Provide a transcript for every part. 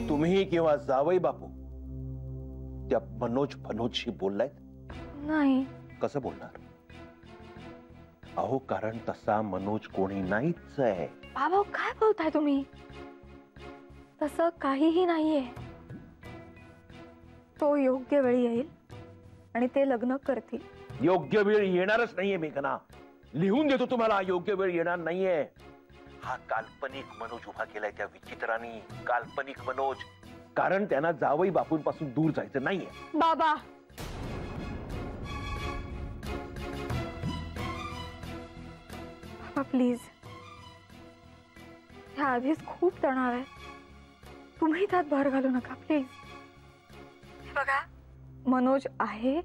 तुम्ही किंवा जावई बापू त्या मनोजशी बोललाय? नाही. कसं बोलणार? अहो कारण तसा मनोज कोणी नाहीच आहे. बाबा काय बोलताय तुम्ही? तसं काहीही नाहीये. तो योग्य वेळी येईल आणि ते लग्न करतील. योग्य वेळ येणारच नाहीये मेघना. लिहून देतो तुम्हाला, योग्य वेळ येणार नाहीये. हा काल्पनिक मनोज उभा केलाय त्या विचित्रांनी. काल्पनिक मनोज. कारण त्यांना जावई बापूंपासून दूर जायचं नाहीये. बाबा प्लीज, ह्या आधीच खूप तणाव आहे. तुम्ही त्यात भर घालू नका प्लीज. बघा मनोज आहे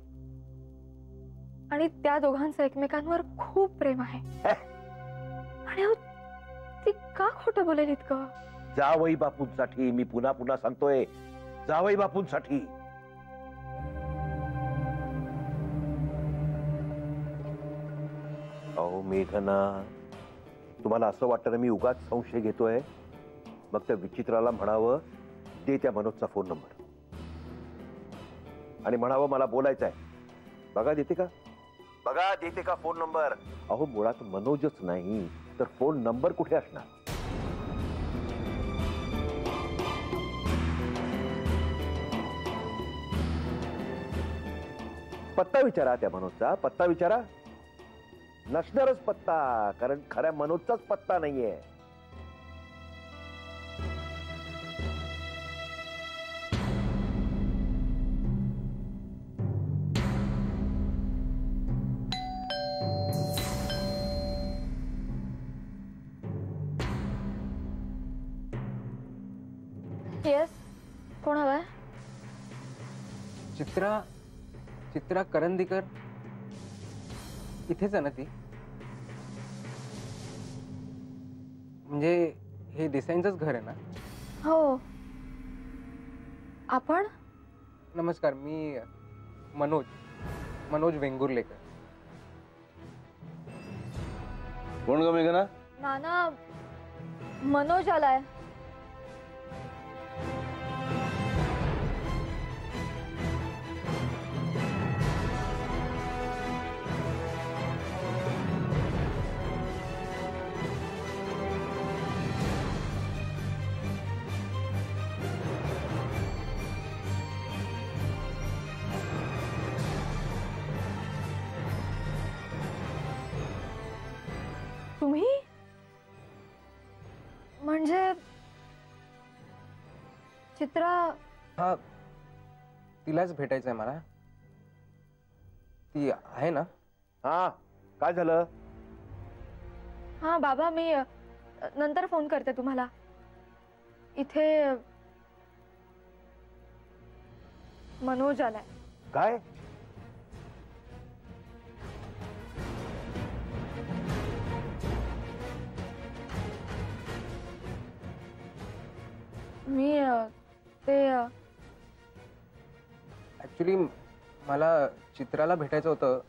आणि त्या दोघांचं एकमेकांवर खूप प्रेम आहे. आणि ती का खोटं बोलेल इतकं? जावई बापूंसाठी मी पुन्हा पुन्हा सांगतोय, जावई बापूंसाठी. अहो मेघना, तुम्हाला असं वाटतं ना मी उगाच संशय घेतोय? मग त्या विचित्राला म्हणावं दे त्या मनोजचा फोन नंबर आणि म्हणावं मला बोलायचं आहे. बघा देते का? बघा देते का फोन नंबर? अहो मुळात मनोजच नाही तर फोन नंबर कुठे असणार? पत्ता विचारा त्या मनोजचा. पत्ता विचारा. नसणारच पत्ता, कारण खऱ्या मनोजचाच पत्ता नाहीये. येस, कोण हवाय? चित्रा करंदीकर इथेच आहे ना ती? म्हणजे हे देसाईंचंच घर आहे ना? हो. आपण? नमस्कार, मी मनोज वेंगुर्लेकर. कोण ग मेघना? नाना, मनोज आलाय. तुम्ही? म्हणजे चित्रा? हा, तिलाच भेटायचंय मला. ती आहे ना? हा, काय झालं? हा बाबा, मी नंतर फोन करते तुम्हाला. इथे मनोज आलाय. काय? मी ते ऍक्च्युली मला चित्राला भेटायचं होतं.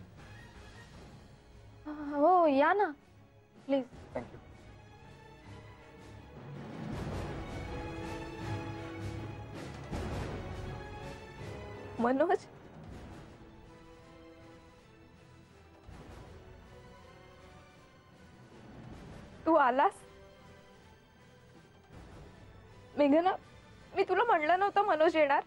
हो, या ना प्लीज. थँक्यू. मनोज, तू आलास? मेघना, मी तुला म्हणलं नव्हतं मनोज येणार?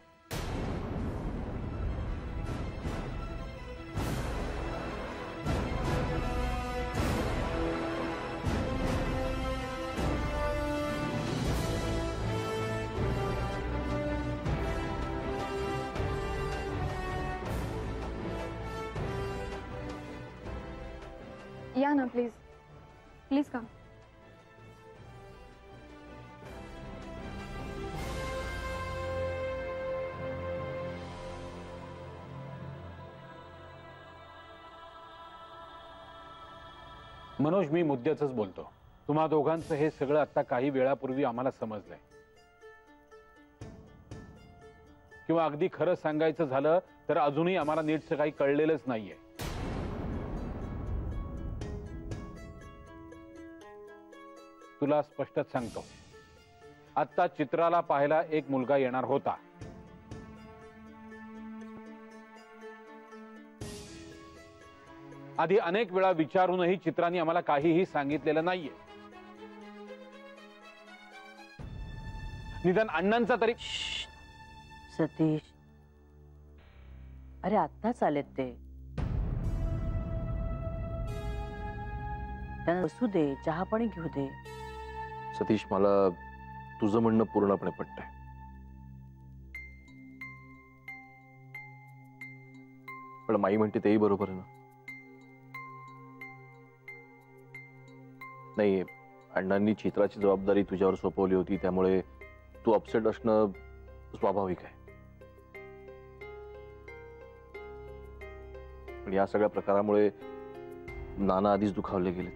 या ना प्लीज, प्लीज कम. मनोज, मी मुद्द्याचंच बोलतो. तुम्हा दोघांचं हे सगळं आता काही वेळापूर्वी आम्हाला समजलंय. किंवा अगदी खरं सांगायचं झालं तर अजूनही आम्हाला नीटचं काही कळलेलंच नाहीये. तुला स्पष्टच सांगतो, आता चित्राला पाहायला एक मुलगा येणार होता. आधी अनेक वेळा विचारूनही चित्राने आम्हाला काहीही सांगितलेलं नाहीये. निदान अण्णांचा तरी. सतीश, अरे आत्ताच आलेत ते. त्यांना बसू दे, चहा पाणी घेऊ दे. सतीश, मला तुझं म्हणणं पूर्णपणे पटतंय. पण माई म्हणते तेही बरोबर आहे ना. नाही, अण्णांनी चित्राची जबाबदारी तुझ्यावर सोपवली होती, त्यामुळे तू अपसेट असणं स्वाभाविक आहे. पण या सगळ्या प्रकारामुळे नाना आधीच दुखावले गेले.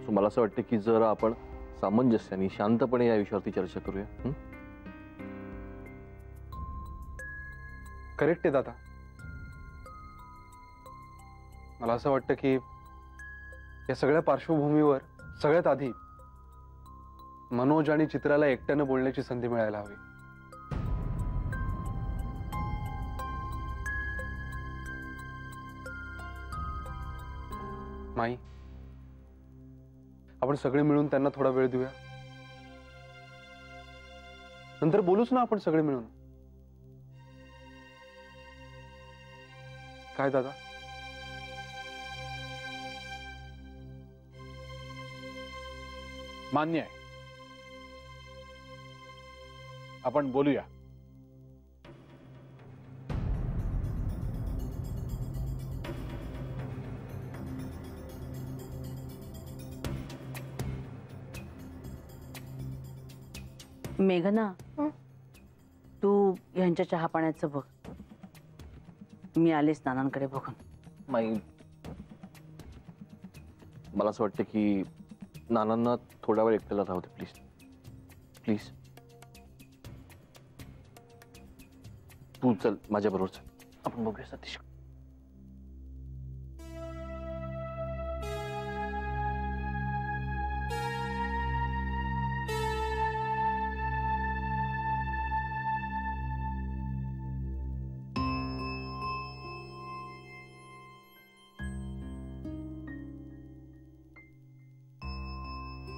सो मला असं वाटतं की जर आपण सामंजस्याने शांतपणे या विषयावरती चर्चा करूया. करेक्ट आहे दादा. मला असं वाटतं की या सगळ्या पार्श्वभूमीवर सगळ्यात आधी मनोज आणि चित्राला एकट्यानं बोलण्याची संधी मिळायला हवी. माई, आपण सगळे मिळून त्यांना थोडा वेळ देऊया. नंतर बोलूच ना आपण सगळे मिळून. काय दादा? मान्य आहे, आपण बोलूया. मेघना, तू यांच्या चहा पाण्याचं बघ. मी आलेच नानांकडे बघून. माई, मला असं वाटतं की नानांना थोडा वेळ एकट्याला राहू दे, प्लीज प्लीज. तू चल माझ्या बरोबर, चल आपण बघूया सतीश.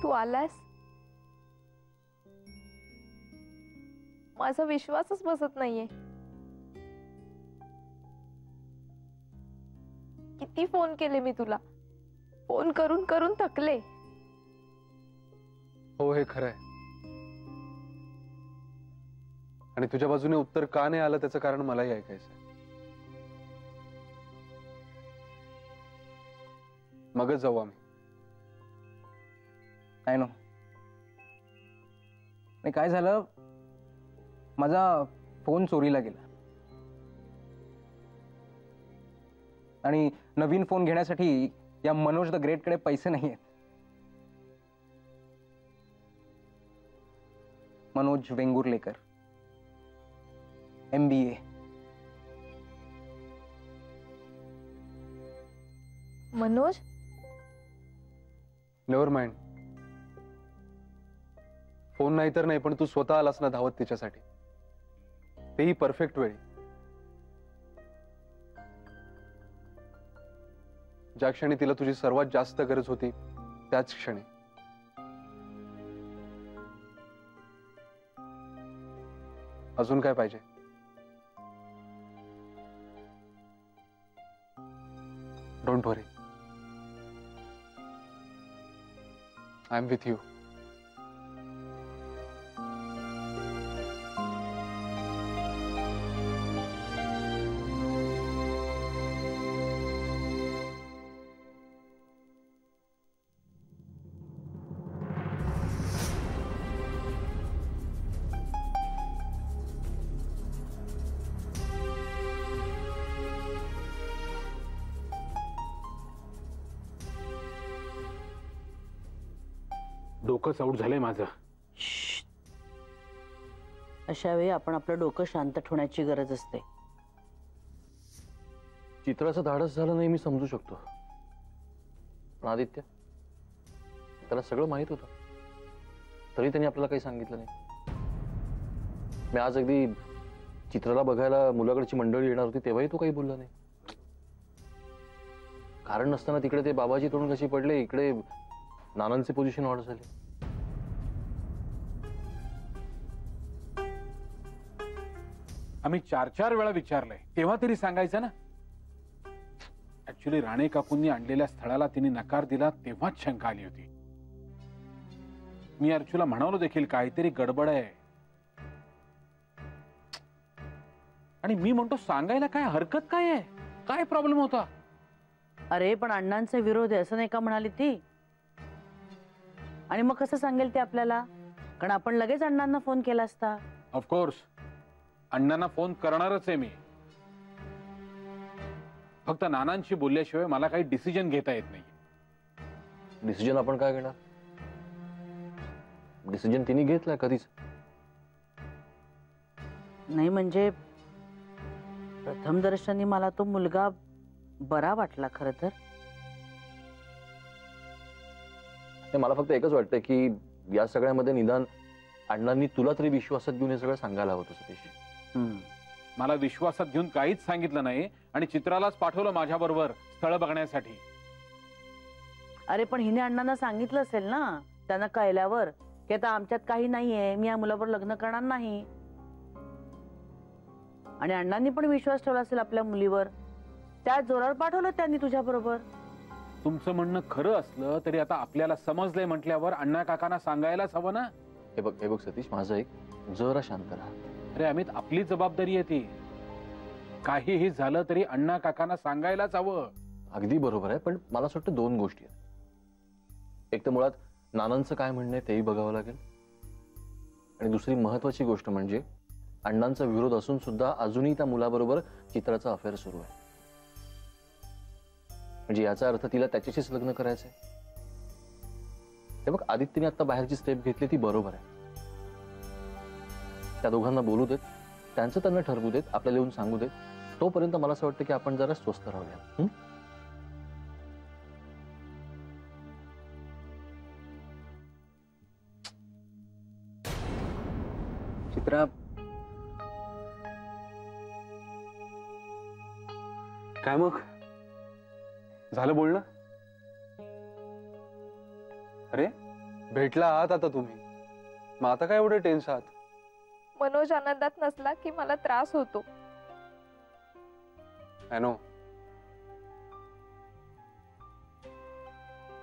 तू आलास? माझा विश्वासच बसत नाहीये. किती फोन केले मी तुला, फोन करून करून थकले. हो, हे खरंय. आणि तुझ्या बाजूने उत्तर का नाही आलं त्याचं कारण मलाही ऐकायचंय. मगच जाऊ आम्ही. नाही नो, नाही काय झालं, माझा फोन चोरीला गेला आणि नवीन फोन घेण्यासाठी या मनोज द ग्रेट कडे पैसे नाही आहेत. Manoj Vengurlekar, MBA. Manoj, never mind. Phone नाही तर नाही, पण तू स्वतः आलास ना धावत तिच्यासाठी, तेही परफेक्ट वेळी. ज्या क्षणी तिला तुझी सर्वात जास्त गरज होती त्याच क्षणी. अजून काय पाहिजे? Don't worry, I am with you. डोकं चौट झालंय माझं. अशा वेळी आपण आपलं डोकं शांत ठेवण्याची गरज असते. चित्राचं धाडस झालं नाही मी समजू शकतो, पण आदित्य, त्याला सगळं माहित होतं. तरी त्यांनी आपल्याला काही सांगितलं नाही. मी आज अगदी चित्राला बघायला मुलाकडची मंडळी येणार होती तेव्हाही तो काही बोलला नाही. कारण नसताना तिकडे ते बाबाजी तोंड कशी पडले, इकडे नानांची पोझिशन ऑड झाली. आम्ही 4-4 वेळा विचारलंय, तेव्हा तरी सांगायचं ना. ऍक्च्युली राणे काकूंनी आणलेल्या स्थळाला तिने नकार दिला तेव्हाच शंका आली होती. मी अर्जुला म्हणालो देखील काहीतरी गडबड आहे. आणि मी म्हणतो सांगायला काय हरकत काय आहे, काय प्रॉब्लेम होता. अरे पण अण्णांचा विरोध आहे असं नाही का म्हणाली ती. आणि मग कसं सांगेल ते आपल्याला, कारण आपण लगेच अण्णांना फोन केला असता. ऑफकोर्स अण्णांना फोन करणारच आहे मी. फक्त नानांशी बोलल्याशिवाय मला काही डिसिजन घेता येत नाही. डिसिजन आपण काय घेणार? डिसिजन तिने घेतलाय कधीच नाही. म्हणजे प्रथम दर्शनी मला तो मुलगा बरा वाटला खरं तर. मला फक्त एकच वाटतं की या सगळ्यामध्ये निदान अण्णांनी तुला तरी विश्वासात घेऊन हे सगळं सांगायला हवं होतं सतीश. मला विश्वासात घेऊन काहीच सांगितलं नाही आणि चित्रालाच पाठवलं माझ्या बरोबर स्थळ बघण्यासाठी. अरे पण हिने अण्णांना सांगितलं असेल ना त्यांना कळल्यावर की आता आमच्यात काही नाहीये, मी या मुलाबरोबर लग्न करणार नाही. आणि अण्णांनी पण विश्वास ठेवला असेल आपल्या मुलीवर, त्या जोरावर पाठवलं त्यांनी तुझ्या बरोबर. तुमचं म्हणणं खरं असलं तरी आता आपल्याला समजलंय म्हटल्यावर अण्णा काकांना सांगायलाच हवं ना. हे बघ सतीश, माझं एक जरा शांत राहा. अरे अमित, आपली जबाबदारी आहे ती. काहीही झालं तरी अण्णा काकांना सांगायलाच हवं. अगदी बरोबर आहे, पण मला असं वाटतं 2 गोष्टी आहेत. एक तर मुळात नानांचं काय म्हणणं आहे तेही बघावं लागेल, आणि दुसरी महत्वाची गोष्ट म्हणजे अण्णांचा विरोध असून सुद्धा अजूनही त्या मुलाबरोबर चित्राचा अफेअर सुरू आहे. म्हणजे याचा अर्थ तिला त्याच्याशीच लग्न करायचंय. हे बघ, आदित्यने आता बाहेरची स्टेप घेतली ती बरोबर आहे. त्या दोघांना बोलू देत, त्यांचं त्यांना ठरवू देत, आपल्याला येऊन सांगू देत. तोपर्यंत मला असं वाटतं की आपण जरा स्वस्थ राहूया. चित्रा, काय मग झालं बोलणं? अरे भेटला आहात आता तुम्ही, मग आता काय एवढे टेन्स आहात? मनोज आनंदात नसला की मला त्रास होतो. I know.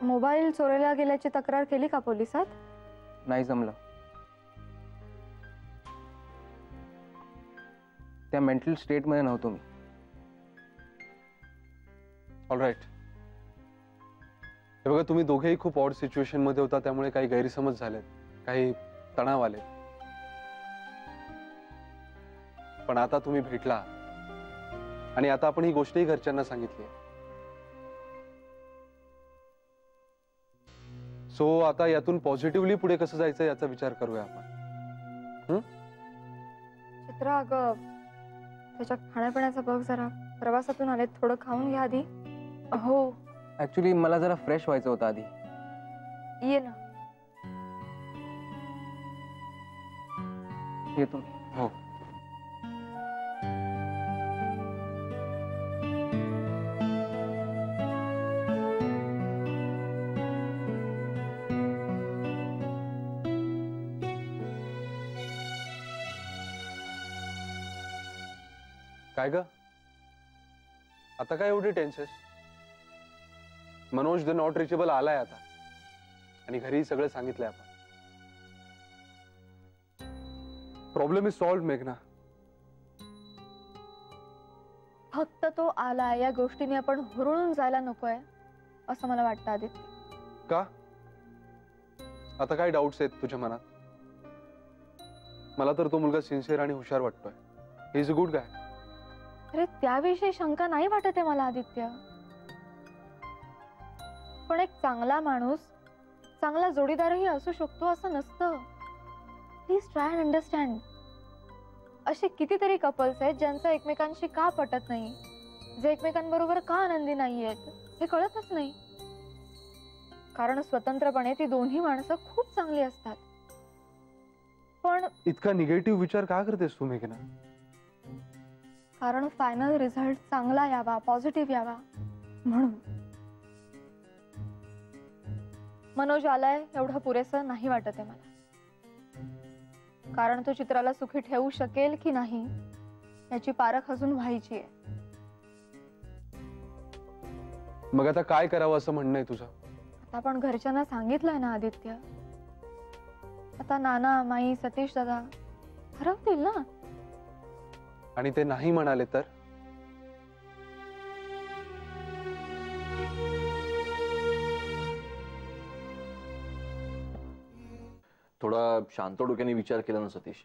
मोबाईल चोरीला गेल्याची तक्रार केली का पोलिसात? नाही जमलं. त्या मेंटल स्टेट मध्ये नव्हतो मी. ऑलराईट. हे बघा, तुम्ही दोघेही खूप ऑड सिच्युएशन मध्ये होता, त्यामुळे काही गैरसमज झालेत, काही तणाव आले. पण आता तुम्ही भेटला आणि आता आपण ही गोष्टही घरच्यांना सांगितली. सो आता यातून पॉझिटिव्हली पुढे कसं जायचं याचा विचार करूया आपण. चित्रा, अगं त्याच्या खाण्यापिण्याचा बघ जरा. प्रवासातून आले, थोडं खाऊन घ्या आधी. हो ऍक्च्युली मला जरा फ्रेश व्हायचं होतं आधी. ये ना. येतो. हो. काय ग, आता काय एवढी tenses? Manoj the not reachable आलाय आता, आणि घरी सगळं सांगितलंय आपण. प्रॉब्लेम इज सॉल्व्ड मेघना. फक्त तो आला या गोष्टीने आपण हुरळून जायला नकोय असं मला वाटतं आदित्य. का? आता काय डाऊट्स आहेत तुझ्या मनात? मला तर तो मुलगा सिन्सिअर आणि हुशार वाटतोय. He is a good guy. अरे त्याविषयी शंका नाही वाटत आहे मला आदित्य. पण एक चांगला माणूस चांगला जोडीदारही असू शकतो असं नसतं. Please try and understand. असे कितीतरी कपल्स आहेत ज्यांचं एकमेकांशी का पटत नाही, जे एकमेकांबरोबर का आनंदी नाहीयेत हे कळतच नाही. कारण स्वतंत्रपणे ती दोन्ही माणसं खूप चांगली असतात. पण इतका निगेटिव्ह विचार का करतेस तू मेघना? कारण फायनल रिझल्ट चांगला यावा, पॉझिटिव्ह यावा म्हणून. मनोज आलाय एवढं पुरेसं नाही वाटत आहे मला. कारण तो चित्राला सुखी ठेवू शकेल की नाही याची पारख अजून व्हायची आहे. मग आता काय करावं असं म्हणणं आहे तुझं? आता आपण घरच्यांना सांगितलंय ना आदित्य. आता नाना, माई, सतीश दादा ठरवतील ना. आणि ते नाही म्हणाले तर? थोडा शांत डोक्याने विचार केला ना सतीश,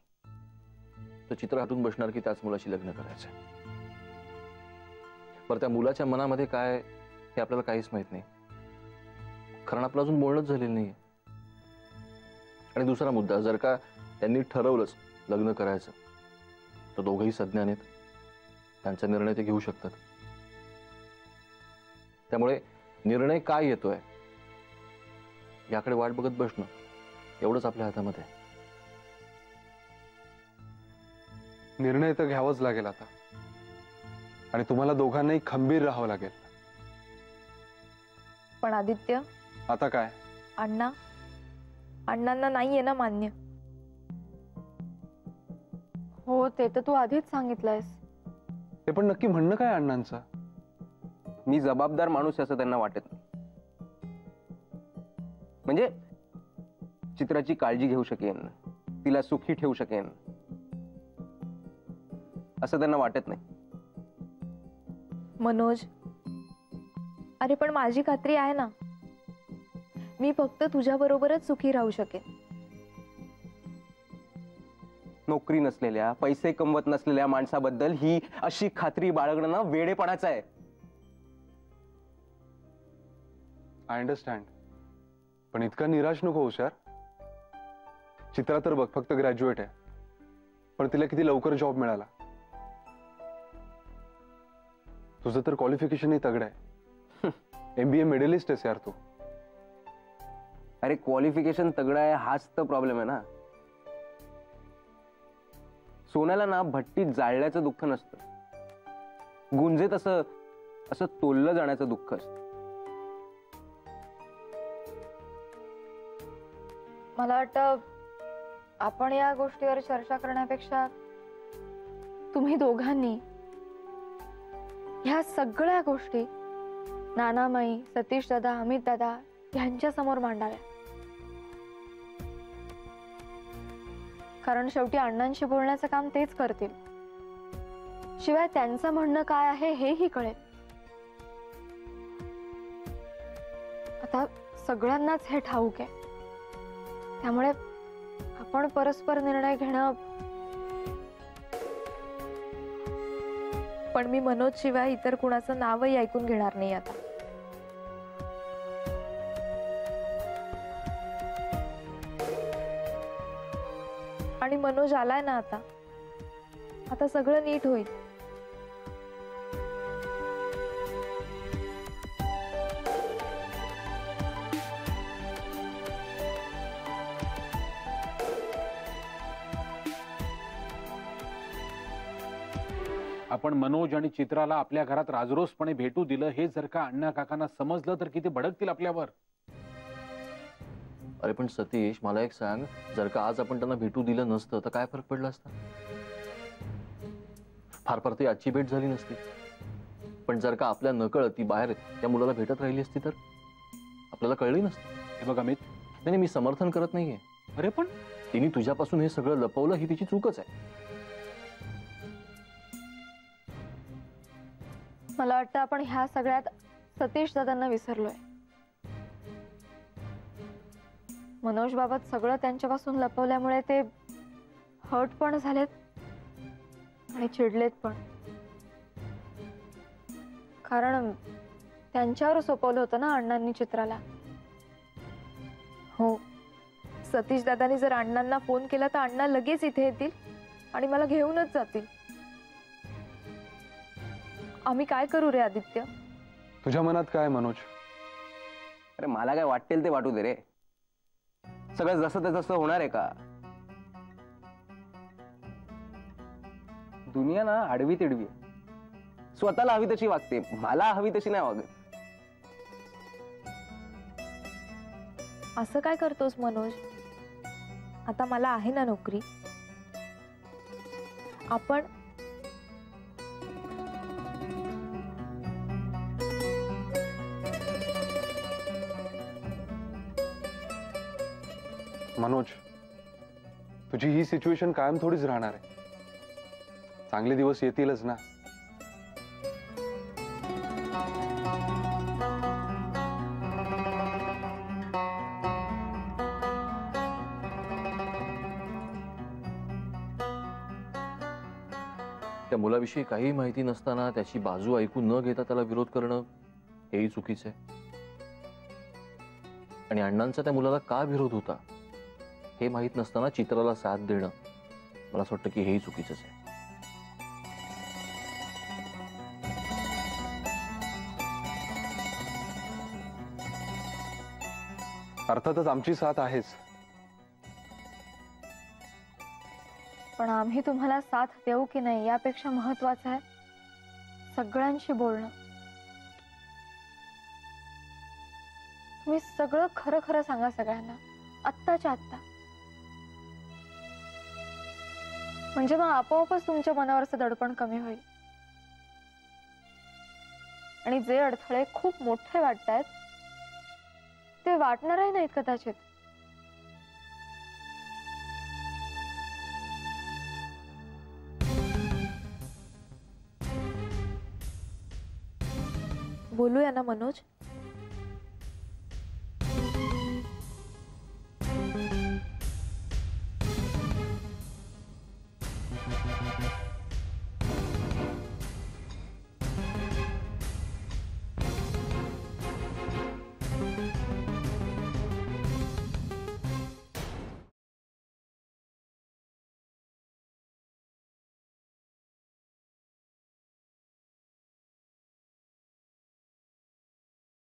तर चित्र हातून बसणार की त्याच मुलाशी लग्न करायचंय. बरं, त्या मुलाच्या मनामध्ये काय हे आपल्याला काहीच माहित नाही, कारण आपलं अजून बोलणंच झालेलं नाही. आणि दुसरा मुद्दा, जर का त्यांनी ठरवलंच लग्न करायचं तर दोघंही सज्ञान आहेत, त्यांचा निर्णय ते घेऊ शकतात. त्यामुळे निर्णय काय येतोय याकडे वाट बघत बसणं एवढंच आपल्या हातामध्ये आहे. निर्णय तर घ्यावाच लागेल आता, आणि तुम्हाला दोघांनाही खंबीर राहावं लागेल. पण आदित्य, आता काय? अण्णांना नाहीये ना मान्य? हो, ते तर तू आधीच सांगितलंयस. ते पण नक्की म्हणणं काय अण्णांचं? मी जबाबदार माणूस असं त्यांना वाटत नाही. म्हणजे चित्राची काळजी घेऊ शकेन, तिला सुखी ठेवू शकेन असं त्यांना वाटत नाही. मनोज, अरे पण माझी खात्री आहे ना, मी फक्त तुझ्या बरोबरच सुखी राहू शकेन. नोकरी नसलेल्या, पैसे कमवत नसलेल्या माणसाबद्दल ही अशी खात्री बाळगणं ना वेडेपणाचं आहे. आय अंडरस्टँड, पण इतका निराश नको होऊस यार. चित्रा तर बघ फक्त ग्रॅज्युएट आहे, पण तिला किती लवकर जॉब मिळाला. तुझं तर क्वालिफिकेशनही तगडं आहे. MBA मेडलिस्ट आहेस यार तू. अरे क्वालिफिकेशन तगडं आहे हाच तर प्रॉब्लेम आहे ना. सोन्याला ना भट्टीत जाळल्याचं दुःख नसतं, गुंजेत असं तोललं जाण्याचं दुःख असतं. मला वाटतं आपण या गोष्टीवर चर्चा करण्यापेक्षा तुम्ही दोघांनी ह्या सगळ्या गोष्टी नानामाई, सतीश दादा, अमित दादा यांच्या समोर मांडाव्या. कारण शेवटी अण्णांशी बोलण्याचं काम तेच करतील. शिवाय त्यांचं म्हणणं काय आहे हेही कळेल. आता सगळ्यांनाच हे ठाऊक आहे, त्यामुळे आपण परस्पर निर्णय घेणं. पण मी मनोज शिवाय इतर कुणाचं नावही ऐकून घेणार नाही आता. आणि मनोज आलाय ना आता सगळं नीट होईल. आपण मनोज आणि चित्राला आपल्या घरात राजरोसपणे भेटू दिलं हे जर का अण्णा काकांना समजलं तर किती भडकतील आपल्यावर. अरे पण सतीश, मला एक सांग, जर का आज आपण त्यांना भेटू दिलं नसतं तर काय फरक पडला असता? फार फार ती आजची भेट झाली नसती, पण जर का आपल्या नकळत ती बाहेर त्या मुलाला भेटत राहिली असती तर आपल्याला कळली नसतं. हे बघ अमित, नाही, मी समर्थन करत नाहीये. अरे पण तिने तुझ्यापासून हे सगळं लपवलं ही तिची चूकच आहे. मला वाटतं आपण ह्या सगळ्यात सतीश दादांना विसरलोय. मनोज बाबत सगळं त्यांच्यापासून लपवल्यामुळे ते हर्ट पण झालेत आणि चिडलेत पण. कारण त्यांच्यावर सोपवलं होतं ना अण्णांनी चित्राला. हो, सतीश दादांनी जर अण्णांना फोन केला तर अण्णा लगेच इथे येतील आणि मला घेऊनच जातील. आम्ही काय करू रे आदित्य? तुझ्या मनात काय मनोज? अरे मला काय वाटेल ते वाटू दे रे. सगळं जसं ते तसं होणार आहे का? दुनिया ना आडवी तिडवी आहे. स्वतःला हवी तशी वागते, मला हवी तशी नाही वागत. असं काय करतोस मनोज? आता मला आहे ना नोकरी. आपण मनोज, तुझी ही सिच्युएशन कायम थोडीच राहणार आहे. चांगले दिवस येतीलच ना. त्या मुलाविषयी काही माहिती नसताना त्याची बाजू ऐकून न घेता त्याला विरोध करणं हेही चुकीचं आहे. आणि अण्णांचा त्या मुलाला का विरोध होता हे माहीत नसताना चित्राला साथ देणं मला असं वाटतं की हेही चुकीचंच आहे. अर्थातच आमची साथ आहेच. पण आम्ही तुम्हाला साथ देऊ की नाही यापेक्षा महत्वाचं आहे सगळ्यांशी बोलणं. तुम्ही सगळं खरं खरं सांगा सगळ्यांना, आत्ताच्या आत्ता. म्हणजे मग आपोआपच तुमच्या मनावरचं दडपण कमी होईल. आणि जे अडथळे खूप मोठे वाटतायत ते वाटणारही नाहीत कदाचित. बोलूया ना मनोज?